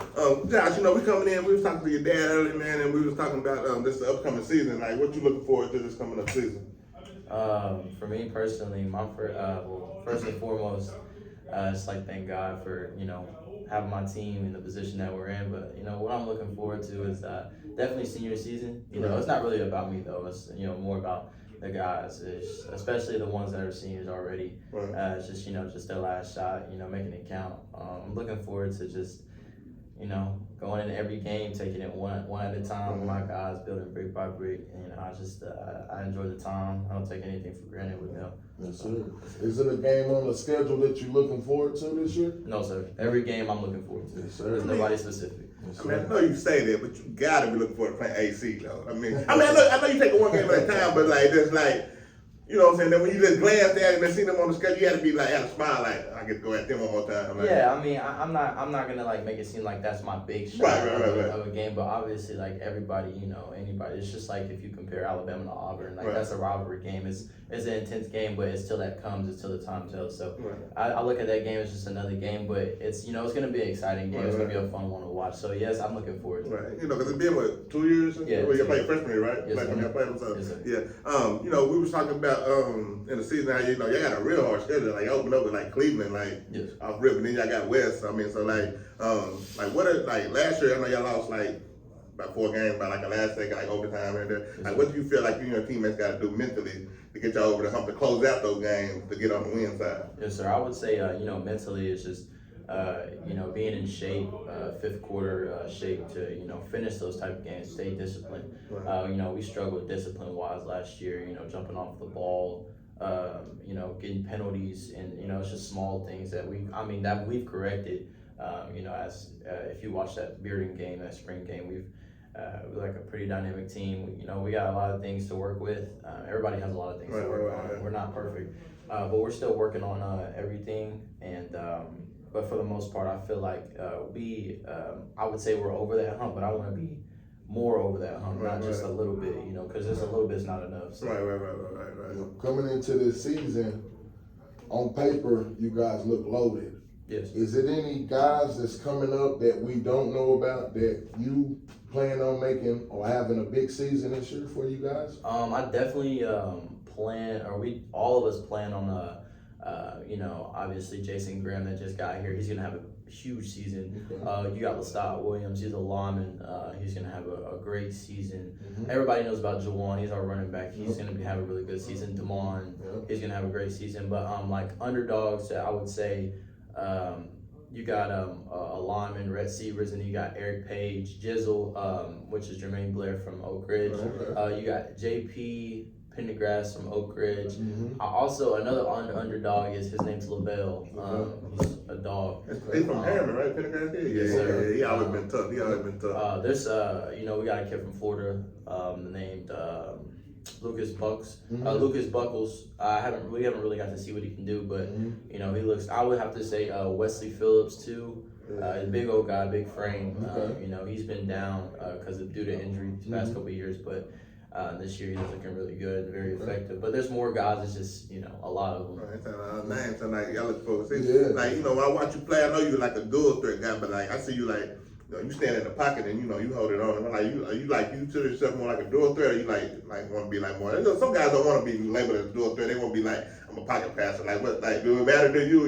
Josh, you know, we coming in, we was talking to your dad earlier, man, and we was talking about this upcoming season. Like, what you looking forward to this coming up season? For me personally, my first and foremost, it's like thank God for, you know, having my team in the position that we're in. But, you know, what I'm looking forward to is definitely senior season. You know, it's not really about me though. It's, you know, more about the guys, especially the ones that are seniors already. It's just, you know, just their last shot, you know, making it count. I'm looking forward to just you know, going into every game, taking it one at a time with my guys, building brick by brick. And I just, I enjoy the time. I don't take anything for granted with them. Yes, sir. Is it a game on the schedule that you're looking forward to this year? No, sir. Every game I'm looking forward to. Yes, sir. There's nobody specific. Yes, I mean, I sir. know you say that, but you gotta be looking forward to playing AC though. I know you take it one game at a time, but like just like, you know what I'm saying? Then when you just glance at it and see them on the schedule, you had to be like, have a smile like, I get to go at them one more time. Like, Yeah, I mean, I'm not gonna like make it seem like that's my big shot Right. of a game, but obviously, like everybody, you know, anybody, it's just like if you compare Alabama to Auburn, like Right. that's a rivalry game. It's an intense game, but it's till that comes, it's till the time tells. So Right. I look at that game as just another game, but it's, you know, it's gonna be an exciting game. It's gonna be a fun one to watch. So yes, I'm looking forward to it. Right, you know, because it's been what, 2 years? Yeah, Well, you 2 played years. freshman year, right? Yes, Like, sir. when you played, so, Yes, sir. yeah. You know, we was talking about in the season how you know y'all got a real hard schedule. Like y'all open up with like Cleveland, like Yes. off rip, and then y'all got West. I mean, so like what are like last year? I know y'all lost like about 4 games by like the last second, like overtime and there. Like, what do you feel like you and your teammates got to do mentally to get y'all over the hump to close out those games to get on the win side? Yes, sir. I would say, you know, mentally it's just, you know, being in shape, fifth quarter shape to, you know, finish those type of games, stay disciplined. Right. You know, we struggled discipline-wise last year, you know, jumping off the ball, you know, getting penalties, and, you know, it's just small things that we've corrected. You know, as if you watch that Bearden game, that spring game, we're like a pretty dynamic team. You know, we got a lot of things to work with. Everybody has a lot of things to work on. We're not perfect, but we're still working on everything. And but for the most part, I feel like I would say we're over that hump, but I want to be more over that hump, not just a little bit. You know, because just a little bit's not enough. So. Right. Coming into this season, on paper, you guys look loaded. Yes. Is it any guys that's coming up that we don't know about that you plan on making or having a big season this year for you guys? I definitely all of us plan on you know, obviously Jason Graham that just got here, he's gonna have a huge season. You got Lestat Williams, he's a lineman, he's gonna have a great season. Everybody knows about Jawan, he's our running back, he's gonna have a really good season. Damon, he's gonna have a great season. But like underdogs, I would say you got a lineman, Rhett Severs, and you got Eric Page, Jizzle, which is Jermaine Blair from Oak Ridge. You got JP Pendergrass from Oak Ridge. Also, another underdog his name's Lavelle. He's a dog. He's from Harriman, right? Pendergrass? Yeah. He always been tough. There's you know, we got a kid from Florida named Lucas Bucks. Lucas Buckles. We haven't really got to see what he can do, but you know, he looks. I would have to say Wesley Phillips too. Big old guy, big frame. You know, he's been down due to injury the past couple of years, but this year he's looking really good, very effective. But there's more guys. It's just, you know, a lot of them. Right, names tonight. Y'all look forward to see. Yeah. Like, you know, when I watch you play, I know you're like a dual threat guy, but like I see you like, you know, you stand in the pocket and you know you hold it on. Like you consider yourself more like a dual threat, or you like want to be like more. You know, some guys don't want to be labeled as a dual threat. They want to be like, I'm a pocket passer. Like what? Like do it matter to you?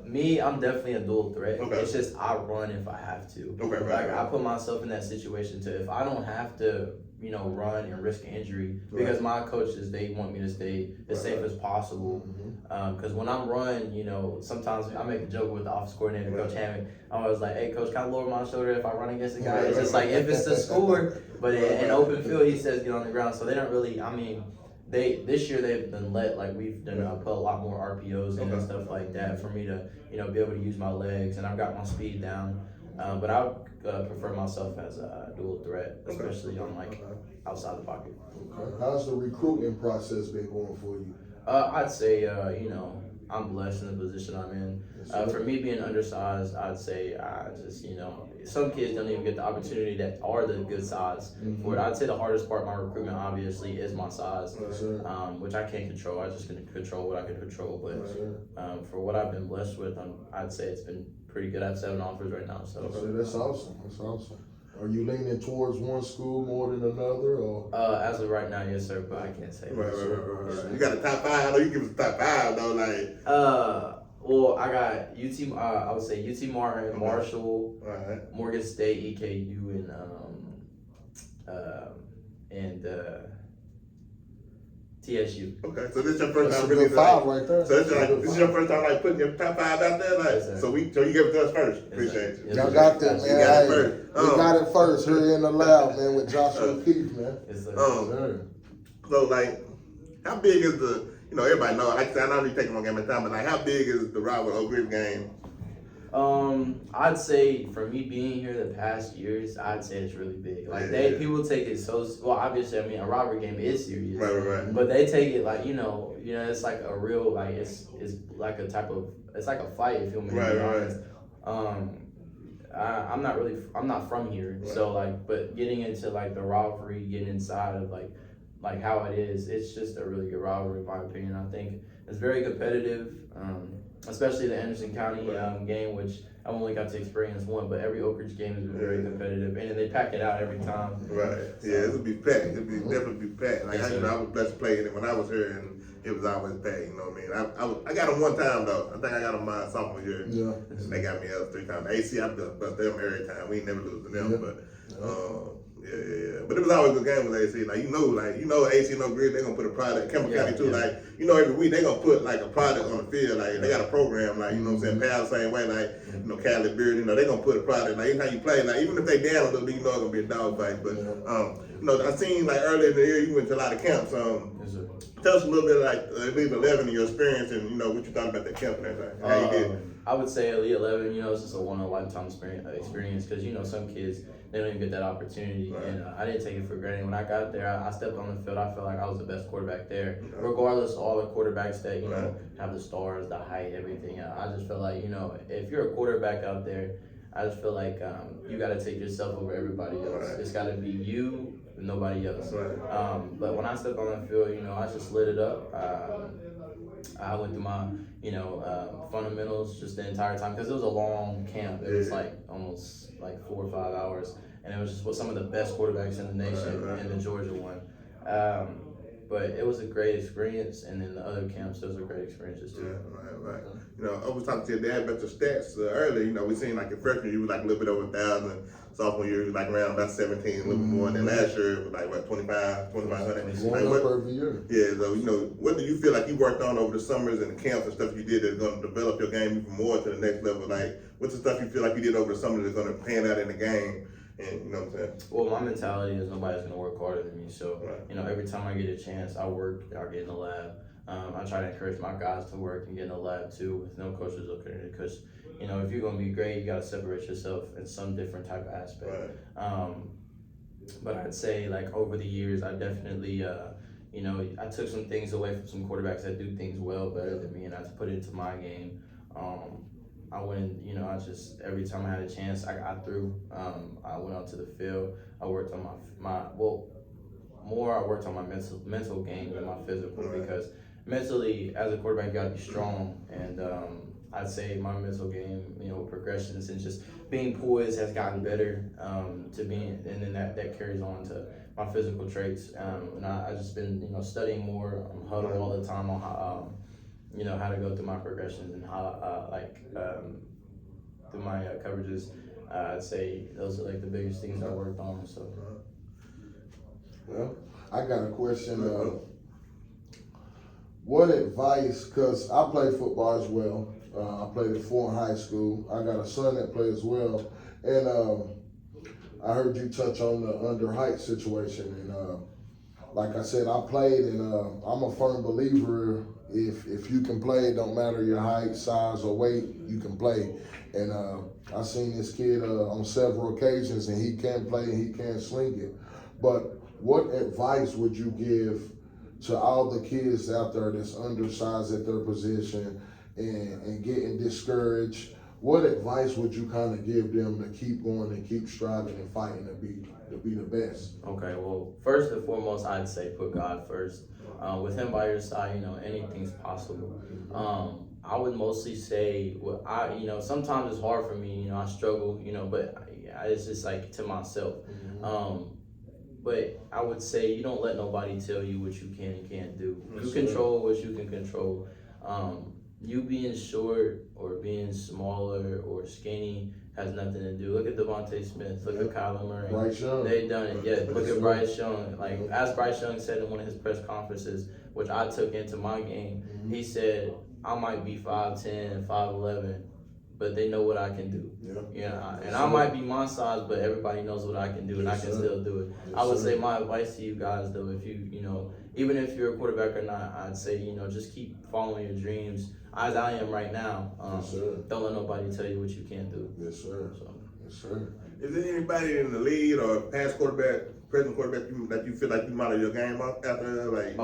Me, I'm definitely a dual threat. Okay. It's just I run if I have to. Okay, like I put myself in that situation to if I don't have to, you know, run and risk injury because my coaches, they want me to stay as safe as possible. Because when I'm running, you know, sometimes I make a joke with the office coordinator, Coach Hammond. I'm always like, hey, coach, can I lower my shoulder if I run against a guy? It's just like if it's the score, but in open field, he says get on the ground. So they don't really, I mean, this year they've been we've done put a lot more RPOs in and stuff like that for me to, you know, be able to use my legs, and I've got my speed down. But I would prefer myself as a dual threat, especially on like outside the pocket. Okay. How's the recruiting process been going for you? I'd say you know, I'm blessed in the position I'm in. For me being undersized, I'd say I just, you know, some kids don't even get the opportunity that are the good size for it. I'd say the hardest part of my recruitment obviously is my size, which I can't control. I just can control what I can control. But for what I've been blessed with, I'd say it's been pretty good. I have 7 offers right now. So That's awesome. That's awesome. Are you leaning towards one school more than another, or? As of right now, yes, sir. But I can't say. Right. You got a top 5. I know you give us a top 5 though. Like. Well, I got UT. I would say UT Martin, Marshall, Morgan State, EKU, and TSU. Okay, so this your first That's time a really good five like, right there. so That's a good this is five. your first time like putting your top 5 out there, like Yes, sir. so you give it to us first. Yes, Appreciate sir. you. Yes, Y'all sir. got that, man. You got it Hey, first. we got it first here in the lab, man, with Joshua Keith, man. Yes, sir. Sir. So like, how big is the? You know, everybody know. Like I said, I know we taking one game at a time, but like, how big is the rival Oak Ridge game? I'd say for me being here the past years, I'd say it's really big. Like people take it so well. Obviously, I mean, a rivalry game is serious, Right. but they take it like it's like a real like it's like a type of it's like a fight. If you want me to be honest. I'm not from here, so like, but getting into like the rivalry, getting inside of like how it is, it's just a really good rivalry in my opinion. I think it's very competitive, especially the Anderson County game, which I've only got to experience one, but every Oak Ridge game has been very competitive, and they pack it out every time. Right. So, Yeah, it'll be packed. It'll be definitely be packed. Like Yes, I was blessed to play it when I was here, and it was always packed. You know what I mean? I got them one time though. I think I got them my sophomore year. Yeah. And they got me up 3 times. AC, I built them every time. We ain't never lose to them, but. Yeah. But it was always a good game with AC. Like you know AC and Oak Ridge, they gonna put a product. Campbell County too. Like every week they gonna put like a product on the field. Like they got a program. Like you know what I'm saying. Pal the same way. Like Cali Beard. They gonna put a product. Like anytime you play. Like even if they down a little bit, it's gonna be a dog fight. But I seen like earlier in the year you went to a lot of camps. yes, sir. Tell us a little bit like Elite 11 and your experience and what you thought about that camp and everything. How you did. I would say Elite 11, it's just a one-in-a-lifetime experience because, some kids, they don't even get that opportunity. Right. And I didn't take it for granted. When I got there, I stepped on the field. I felt like I was the best quarterback there, regardless of all the quarterbacks that, have the stars, the height, everything. I just felt like, if you're a quarterback out there, I just feel like you got to take yourself over everybody else. Right. It's got to be you and nobody else. Right. But when I stepped on the field, I just lit it up. I went through my, fundamentals just the entire time because it was a long camp. It was like almost like 4 or 5 hours, and it was just with some of the best quarterbacks in the nation, and the Georgia one. But it was a great experience, and then the other camps, those are great experiences too. Yeah, right. I was talking to your dad about your stats earlier. We seen like your freshman year, you was like a little bit over 1,000. Sophomore year, you was like around about 17, a little bit more. And then last year, it was like what, 2,500. Going up every year. Yeah, so what do you feel like you worked on over the summers and the camps and stuff you did that's going to develop your game even more to the next level? Like, what's the stuff you feel like you did over the summer that's going to pan out in the game? And you know what I'm saying? Well, my mentality is nobody's going to work harder than me. So, every time I get a chance, I work, I get in the lab. I try to encourage my guys to work and get in the lab too with no coaches looking at it because, if you're going to be great, you got to separate yourself in some different type of aspect. Right. But I'd say like over the years, I definitely, I took some things away from some quarterbacks that do things well better than me and I put it into my game. I went, I just, every time I had a chance, I threw. I went out to the field. I worked on I worked on my mental game than my physical because mentally, as a quarterback, you got to be strong. And I'd say my mental game, progressions and just being poised has gotten better and then that carries on to my physical traits. And I just been, studying more on huddle all the time on how, how to go through my progressions and how, through my coverages. I'd say those are like the biggest things I worked on. So. Well, I got a question. What advice, because I play football as well. I played at Fort high school. I got a son that plays as well. And I heard you touch on the under height situation. And like I said, I played and I'm a firm believer if you can play, it don't matter your height, size, or weight, you can play. And I seen this kid on several occasions and he can play and he can sling it. But what advice would you give to all the kids out there that's undersized at their position and getting discouraged? What advice would you kind of give them to keep going and keep striving and fighting to be the best? Okay, well, first and foremost, I'd say put God first. With Him by your side, anything's possible. I would mostly say, sometimes it's hard for me. I struggle. But it's just like to myself. But I would say you don't let nobody tell you what you can and can't do. You control what you can control. You being short or being smaller or skinny has nothing to do. Look at Devontae Smith. Look at Kyler Murray. Bryce Young. They done it. Yeah. Look at Bryce Young. Like as Bryce Young said in one of his press conferences, which I took into my game, he said, "I might be 5'10", 5'11". But they know what I can do. And I might be my size, but everybody knows what I can do, and I can still do it. I would say my advice to you guys, though, if you know, even if you're a quarterback or not, I'd say, just keep following your dreams, as I am right now. Don't let nobody tell you what you can't do. Yes, sir. So. Yes, sir. Is there anybody in the league or past quarterback, present quarterback that you feel like you model your game up after, like?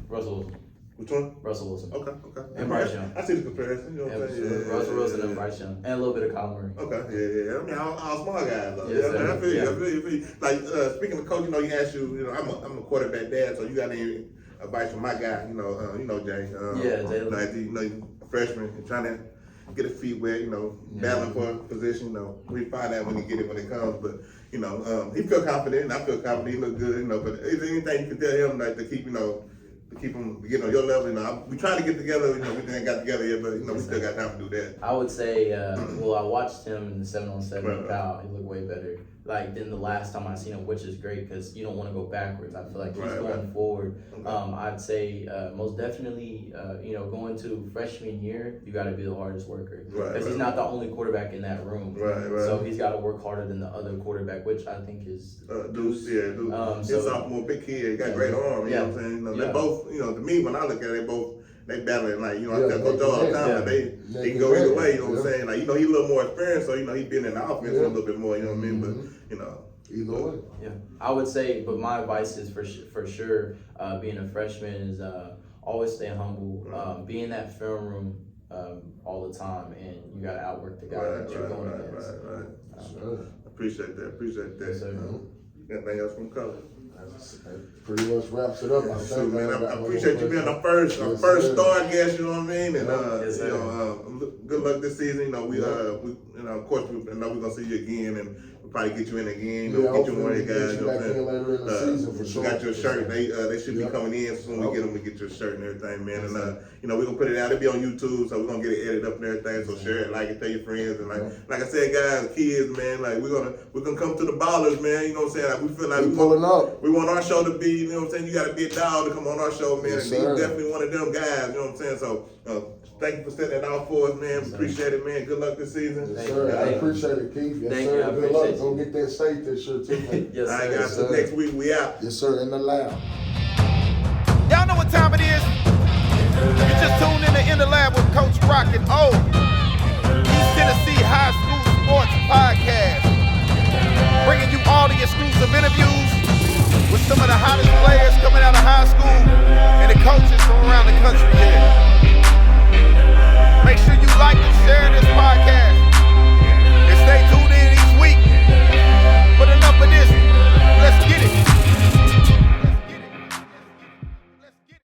Russell Wilson. Which one? Russell Wilson. Okay. And Bryce Young. I see the comparison. You know what I'm saying? Russell Wilson and Bryce Young, and a little bit of Kyler Murray. Okay, yeah. I mean, all small guys though. Yes, I feel yeah. you. I feel you. Like speaking of coach, he asked you. I'm a quarterback dad, so you got any advice from my guy? Jay. Jay. Like freshman and trying to get his feet wet. Battling for a position. We find out when it comes, but he feel confident, and I feel confident. He look good. But is there anything you can tell him like to keep to keep him getting on your level? We trying to get together. We ain't got together yet, but we still got time to do that. I would say, I watched him in the 7-on-7 Cal. He looked way better than the last time I seen him, which is great because you don't want to go backwards. I feel like he's going forward. I'd say most definitely, going to freshman year, you got to be the hardest worker because he's not the only quarterback in that room. So he's got to work harder than the other quarterback, which I think is Deuce. He's a sophomore, big kid. He got great arm. You know what I'm saying? They both. To me, when I look at it, they battling like I tell Coach all the time, but they can go either way. You know what I'm saying? Like he a little more experienced, so he been in the offense a little bit more. You know what I mean? But either way. Yeah, I would say, but my advice is for sure, being a freshman is always stay humble, be in that film room all the time, and you got to outwork the guy that you're going against. Sure. Appreciate that. Yes, sir. Anything else from Color? That pretty much wraps it up. I think, man, I appreciate you being our first star guest. You know what I mean? And good luck this season. We of course, we know we're gonna see you again, and we'll probably get you in again. Get you one of the guys. Later in the season for sure. Got your shirt. They should be coming in soon. We get them to get your shirt and everything, man. And we're gonna put it out. It'll be on YouTube, so we're gonna get it edited up and everything. So share it, like it, tell your friends, and like I said, guys, kids, man, like we're gonna come to the ballers, man. You know what I'm saying? Like we feel like we pulling up. We want our show to be, you know what I'm saying? You got to be a dog to come on our show, man. Yes, and he's definitely one of them guys, you know what I'm saying? So, thank you for setting that out for us, man. Yes, appreciate it, man. Good luck this season. Yes, sir. I appreciate it, Keith. Yes, Thank sir. you. I Good luck. appreciate Go get that steak this year, too, man. Yes, All right, sir. guys. So next week, we out. Yes, sir. In the lab. Y'all know what time it is. You just tuned in the lab with Coach Rock and O. East Tennessee High School Sports Podcast. Bringing you all the exclusive interviews with some of the hottest players coming out of high school and the coaches from around the country here. Make sure you like and share this podcast. And stay tuned in each week. But enough of this.